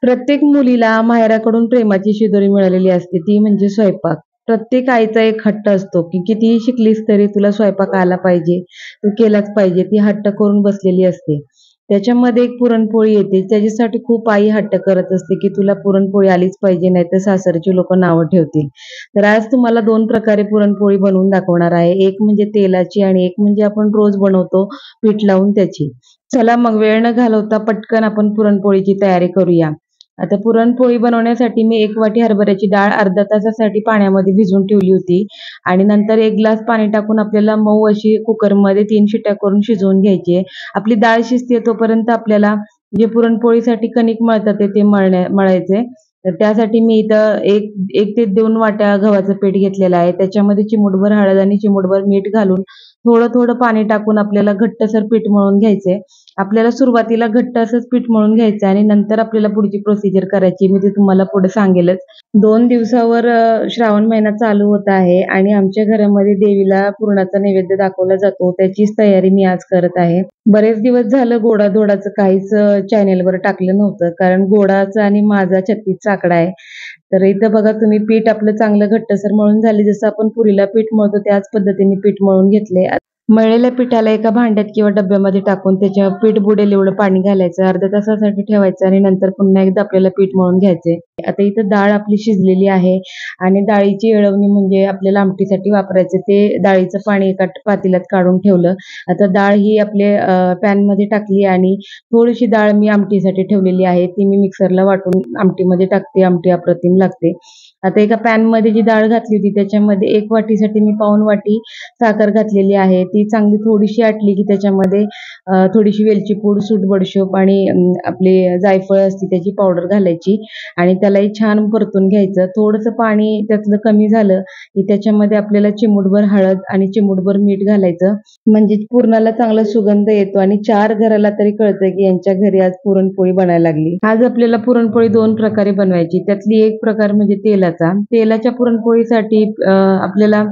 प्रत्येक मुलीला माहेराकडून प्रेमाची शिदोरी मिळालेली असते, ती म्हणजे स्वयंपाक. प्रत्येक आईचा एक हट्ट असतो, की कितीही शिकलीस तरी तुला स्वयंपाक आला पाहिजे, तू केलाच पाहिजे. ती हट्ट करून बसलेली असते. त्याच्यामध्ये एक पुरणपोळी येते, त्याच्यासाठी खूप आई हट्ट करत असते, की तुला पुरणपोळी आलीच पाहिजे, नाहीतर सासरची लोकं नावं ठेवतील. तर आज तुम्हाला 2 प्रकारे पुरणपोळी बनवून दाखवणार आहे. एक म्हणजे तेलाची आणि एक म्हणजे आपण रोज बनवतो पीठ लावून त्याची. चला मग वेळ न घालवता पटकन आपण पुरणपोळीची तयारी करूया. आता पुरणपोळी बनवण्यासाठी मी 1 वाटी हरभऱ्याची डाळ अर्ध्या तासासाठी पाण्यामध्ये भिजवून ठेवली होती आणि नंतर 1 ग्लास पाणी टाकून आपल्याला मऊ अशी कुकरमध्ये 3 शिट्ट्या करून शिजवून घ्यायची आहे. आपली डाळ शिजते तोपर्यंत आपल्याला जे पुरणपोळीसाठी कणिक मळतात ते मळायचे. तर त्यासाठी मी इथं 1 ते 2 वाट्या गव्हाचं पीठ घेतलेलं आहे. त्याच्यामध्ये चिमूटभर हळद आणि चिमूटभर मीठ घालून थोडं-थोडं पाणी टाकून आपल्याला घट्टसर पीठ मळून घ्यायचंय. आपल्याला सुरुवातीला घट्ट असंच पीठ मळून घ्यायचं आणि नंतर आपल्याला पुढची प्रोसिजर करायची. मी ते तुम्हाला पुढे सांगेलच. 2 दिवसावर श्रावण महिना चालू होत आहे आणि आमच्या घरामध्ये देवीला पुरणाचा नैवेद्य दाखवला जातो. त्याचीच तयारी मी आज करत आहे. बरेच दिवस झालं गोडाधोडाचं काहीच चॅनेलवर टाकलं नव्हतं, कारण गोडाचा आणि माझा 36चा आकडा आहे. तर इथं बघा तुम्ही पीठ आपलं चांगलं घट्टसर मळून झाले. जसं आपण पुरीला पीठ मळतो त्याच पद्धतीने पीठ मळून घेतले. मळलेल्या पिठाला एका भांड्यात किंवा डब्यामध्ये टाकून त्याच्यावर पीठ बुडेल एवढं पाणी घालायचं, अर्ध्या तासासाठी ठेवायचं आणि नंतर पुन्हा एकदा आपल्याला पीठ मळून घ्यायचंय. आता इथं डाळ आपली शिजलेली आहे आणि डाळीची येळवणी म्हणजे आपल्याला आमटीसाठी वापरायचं ते डाळीचं पाणी एका पातेल्यात काढून ठेवलं. आता डाळ ही आपल्या पॅनमध्ये टाकली आणि थोडीशी डाळ मी आमटीसाठी ठेवलेली आहे, ती मी मिक्सरला वाटून आमटीमध्ये टाकते. आमटी अप्रतिम लागते. आता एका पॅनमध्ये जी डाळ घातली होती त्याच्यामध्ये 1 वाटीसाठी मी पाऊण वाटी साखर घातलेली आहे. ती चांगली थोडीशी आटली की त्याच्यामध्ये थोडीशी वेलची पूड, सूट, बडीशोप आणि आपली जायफळ असते त्याची पावडर घालायची आणि त्यालाही छान परतून घ्यायचं. थोडंसं पाणी त्यातलं कमी झालं की त्याच्यामध्ये आपल्याला चिमूटभर हळद आणि चिमूटभर मीठ घालायचं. म्हणजे पुरणाला चांगला सुगंध येतो आणि 4 घराला तरी कळतं की यांच्या घरी आज पुरणपोळी बनायला लागली. आज आपल्याला पुरणपोळी 2 प्रकारे बनवायची. त्यातली एक प्रकार म्हणजे तेलाचा. तेलाच्या पुरणपोळीसाठी आपल्याला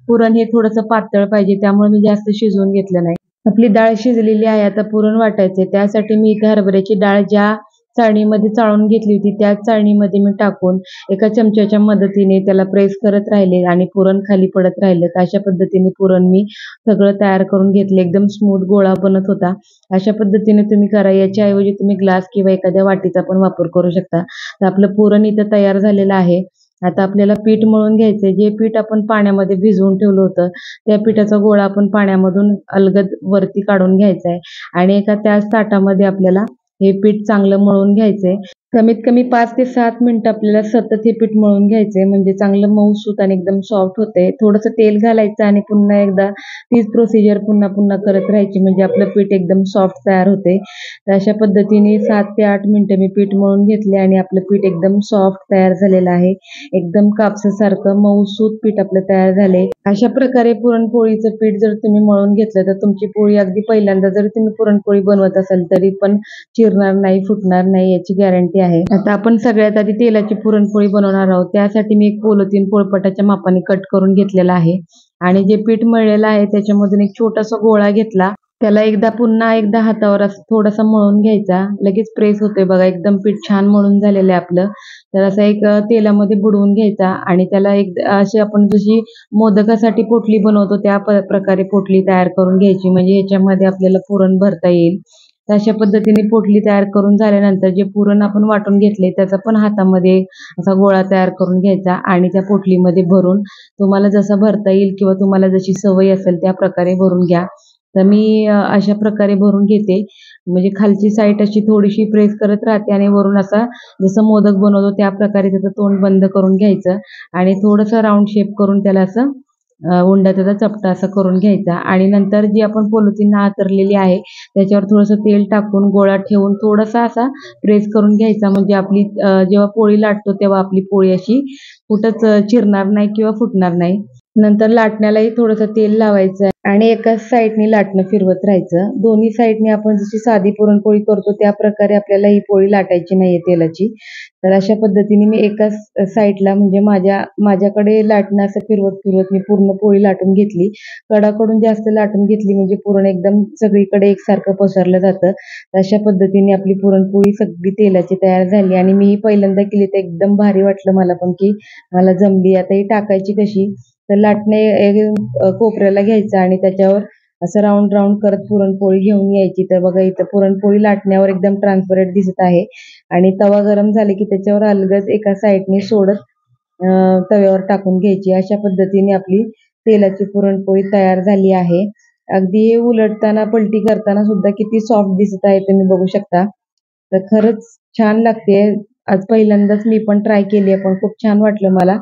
पुरण हे थोडंसं पातळ पाहिजे, त्यामुळे मी जास्त शिजवून घेतलं नाही. आपली डाळ शिजलेली आहे. आता पुरण वाटायचे. त्यासाठी मी इथे हरभऱ्याची डाळ ज्या चाळणीमध्ये चाळून घेतली होती त्याच चाळणीमध्ये मी टाकून एका चमच्याच्या मदतीने त्याला प्रेस करत राहिले आणि पुरण खाली पडत राहिलं. तर अशा पद्धतीने पुरण मी सगळं तयार करून घेतलं. एकदम स्मूथ गोळा बनत होता. अशा पद्धतीने तुम्ही करा. याच्याऐवजी तुम्ही ग्लास किंवा एखाद्या वाटीचा पण वापर करू शकता. तर आपलं पुरण इथं तयार झालेलं आहे. आता आपल्याला पीठ मळून घ्यायचंय. जे पीठ आपण पाण्यामध्ये भिजवून ठेवलं होतं त्या पिठाचा गोळा आपण पाण्यामधून अलगद वरती काढून घ्यायचा आहे आणि एका त्याच ताटामध्ये आपल्याला हे पीठ चांगलं मळून घ्यायचंय. कमीत कमी 5 ते 7 मिनिटं आपल्याला सतत हे पीठ मळून घ्यायचंय, म्हणजे चांगलं मऊसूत आणि एकदम सॉफ्ट होते. थोडंसं तेल घालायचं आणि पुन्हा एकदा तीच प्रोसिजर पुन्हा पुन्हा करत राहायची, म्हणजे आपलं पीठ एकदम सॉफ्ट तयार होते. तर अशा पद्धतीने 7 ते 8 मिनिटं मी पीठ मळून घेतले आणि आपलं पीठ एकदम सॉफ्ट तयार झालेलं आहे. एकदम कापसासारखं मऊसूत पीठ आपलं तयार झाले. अशा प्रकारे पुरणपोळीचं पीठ जर तुम्ही मळून घेतलं तर तुमची पोळी अगदी पहिल्यांदा जरी तुम्ही पुरणपोळी बनवत असाल तरी पण चिरणार नाही, फुटणार नाही, याची गॅरंटी आहे. आता आपण सगळ्यात आधी तेलाची पुरणपोळी बनवणार आहोत. त्यासाठी मी एक पॉलिथिन पोळपाटाच्या मापाने कट करून घेतलेला आहे आणि जे पीठ मळलेलं आहे त्याच्यामधून एक छोटासा गोळा घेतला. त्याला पुन्हा एकदा हातावर असं थोडासा मळून घ्यायचा. लगेच प्रेस होतोय बघा. एकदम पीठ छान मळून झालेलं आहे आपलं. तर असं एक तेलामध्ये बुडवून घ्यायचा आणि त्याला एक अशी आपण जशी मोदकासाठी पोटली बनवतो त्या प्रकारे पोटली तयार करून घ्यायची, म्हणजे ह्याच्यामध्ये आपल्याला पुरण भरता येईल. तर अशा पद्धतीने पोटली तयार करून झाल्यानंतर जे पुरण आपण वाटून घेतले त्याचा पण हातामध्ये असा गोळा तयार करून घ्यायचा आणि त्या पोटलीमध्ये भरून तुम्हाला जसा भरता येईल किंवा तुम्हाला जशी सवय असेल त्या प्रकारे भरून घ्या. तर मी अशा प्रकारे भरून घेते, म्हणजे खालची साईड अशी थोडीशी प्रेस करत राहते आणि वरून असा जसं मोदक बनवतो त्या प्रकारे त्याचं तोंड बंद करून घ्यायचं आणि थोडंसं राऊंड शेप करून त्याला असं उंडा त्याचा चपटा असा करून घ्यायचा आणि नंतर जी आपण पॉलिथिन आतरलेली आहे त्याच्यावर थोडंसं तेल टाकून गोळा ठेवून थोडासा असा प्रेस करून घ्यायचा, म्हणजे आपली जेव्हा पोळी लाटतो तेव्हा आपली पोळी अशी कुठंच चिरणार नाही किंवा फुटणार नाही. नंतर लाटण्यालाही थोडंसं तेल लावायचं आणि एकाच साईडने लाटणं फिरवत राहायचं. दोन्ही साईडने आपण जशी साधी पुरणपोळी करतो त्या प्रकारे आपल्याला ही पोळी लाटायची नाहीये तेलाची. तर अशा पद्धतीने मी एकाच साईडला म्हणजे माझ्याकडे लाटणं असं फिरवत मी पूर्ण पोळी लाटून घेतली. कडाकडून जास्त लाटून घेतली म्हणजे पुरण एकदम सगळीकडे एकसारखं पसरलं जातं. तर अशा पद्धतीने आपली पुरणपोळी सगळी तेलाची तयार झाली आणि मी ही पहिल्यांदा केली तर एकदम भारी वाटलं मला पण की मला जमली. आता ही टाकायची कशी, तर लाटणे कोपऱ्याला घ्यायचं आणि त्याच्यावर असं राऊंड राऊंड करत पुरणपोळी घेऊन यायची. तर बघा इथं पुरणपोळी लाटण्यावर एकदम ट्रान्सपरंट दिसत आहे आणि तवा गरम झाले की त्याच्यावर अलगद एका साईडने सोडत तव्यावर टाकून घ्यायची. अशा पद्धतीने आपली तेलाची पुरणपोळी तयार झाली आहे. अगदी हे उलटताना पलटी करताना सुद्धा किती सॉफ्ट दिसत आहे तुम्ही बघू शकता. तर खरंच छान लागते. आज पहिल्यांदाच मी पण ट्राय केली आहे, पण खूप छान वाटलं मला.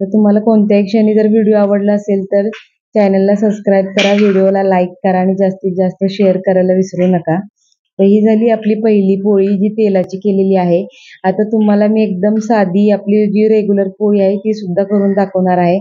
तर तुम्हाला कोणत्याही क्षणी जर व्हिडिओ आवडला असेल तर चॅनलला सबस्क्राईब करा, व्हिडिओला लाईक करा आणि जास्तीत जास्त शेअर करायला विसरू नका. तर ही झाली आपली पहिली पोळी जी तेलाची केलेली आहे. आता तुम्हाला मी एकदम साधी आपली जी रेग्युलर पोळी आहे ती सुद्धा करून दाखवणार आहे.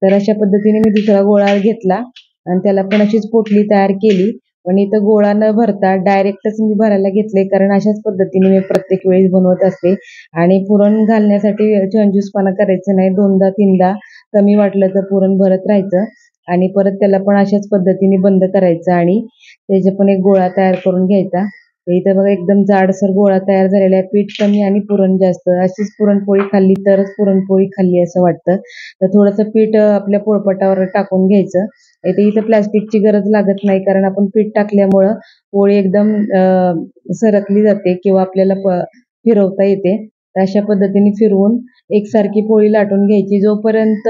तर अशा पद्धतीने मी दुसरा गोळा घेतला आणि त्याला पण अशीच पोटली तयार केली. पण इथं गोळा न भरता डायरेक्टच मी भरायला घेतले, कारण अशाच पद्धतीने मी प्रत्येक वेळेस बनवत असते. आणि पुरण घालण्यासाठी कंजूसपणा करायचं नाही. 2दा-3दा कमी वाटलं तर पुरण भरत राहायचं आणि परत त्याला पण अशाच पद्धतीने बंद करायचं आणि त्याचा पण एक गोळा तयार करून घ्यायचा. तर इथं बघा एकदम जाडसर गोळा तयार झालेला आहे. पीठ कमी आणि पुरण जास्त. अशीच पुरणपोळी खाल्ली तरच पुरणपोळी खाल्ली असं वाटतं. तर थोडंसं पीठ आपल्या पोळपाटावर टाकून घ्यायचं. इथं प्लास्टिकची गरज लागत नाही, कारण आपण पीठ टाकल्यामुळं पोळी एकदम सरकली जाते किंवा आपल्याला फिरवता येते. तर अशा पद्धतीने फिरवून एकसारखी पोळी लाटून घ्यायची. जोपर्यंत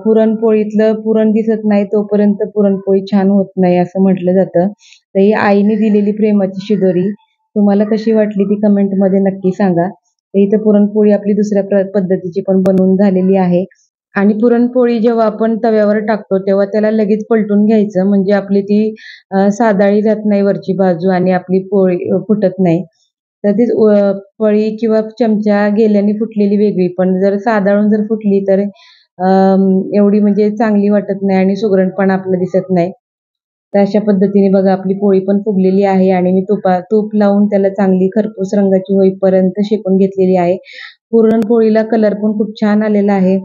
पुरणपोळीतलं पुरण दिसत नाही तोपर्यंत पुरणपोळी छान होत नाही असं म्हटलं जातं. तर ही आईने दिलेली प्रेमाची शिदोरी तुम्हाला कशी वाटली ती कमेंटमध्ये नक्की सांगा. तर इथं पुरणपोळी आपली दुसऱ्या पद्धतीची पण बनवून झालेली आहे. आणि पुरणपोळी जेव्हा आपण तव्यावर टाकतो तेव्हा त्याला लगेच पलटून घ्यायचं, म्हणजे आपली ती सादाळी जात नाही वरची बाजू आणि आपली पोळी फुटत नाही. तर ती पळी किंवा चमचा गेल्याने फुटलेली वेगळी, पण जर साधाळून जर फुटली तर एवढी म्हणजे चांगली वाटत नाही आणि सुगरणपणा आपला दिसत नाही. तर अशा पद्धतीने बघा आपली पोळी पण फुगलेली आहे आणि मी तूप लावून त्याला चांगली खरपूस रंगाची होईपर्यंत शेकून घेतलेली आहे. पुरणपोळीला कलर पण खूप छान आलेला आहे.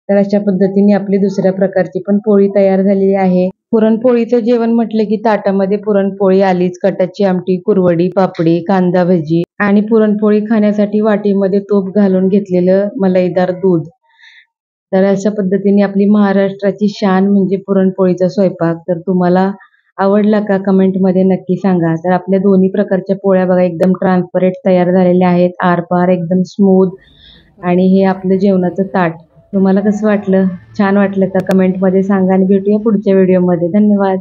तर अशा पद्धतीने आपली दुसऱ्या प्रकारची पण पोळी तयार झालेली आहे. पुरणपोळीचं जेवण म्हटलं की ताटामध्ये पुरणपोळी आलीच. कटाची आमटी, कुरवडी, पापडी, कांदा भजी आणि पुरणपोळी खाण्यासाठी वाटीमध्ये तूप घालून घेतलेलं मलईदार दूध. तर अशा पद्धतीने आपली महाराष्ट्राची शान म्हणजे पुरणपोळीचा स्वयंपाक. तर तुम्हाला आवडला का कमेंटमध्ये नक्की सांगा. तर आपल्या दोन्ही प्रकारच्या पोळ्या बघा एकदम ट्रान्सपरंट तयार झालेल्या आहेत. आरपार एकदम स्मूथ. आणि हे आपलं जेवणाचं ताट. तुम्हाला कसं वाटलं? छान वाटलं का? कमेंटमध्ये सांगा आणि भेटूया पुढच्या व्हिडिओमध्ये. धन्यवाद.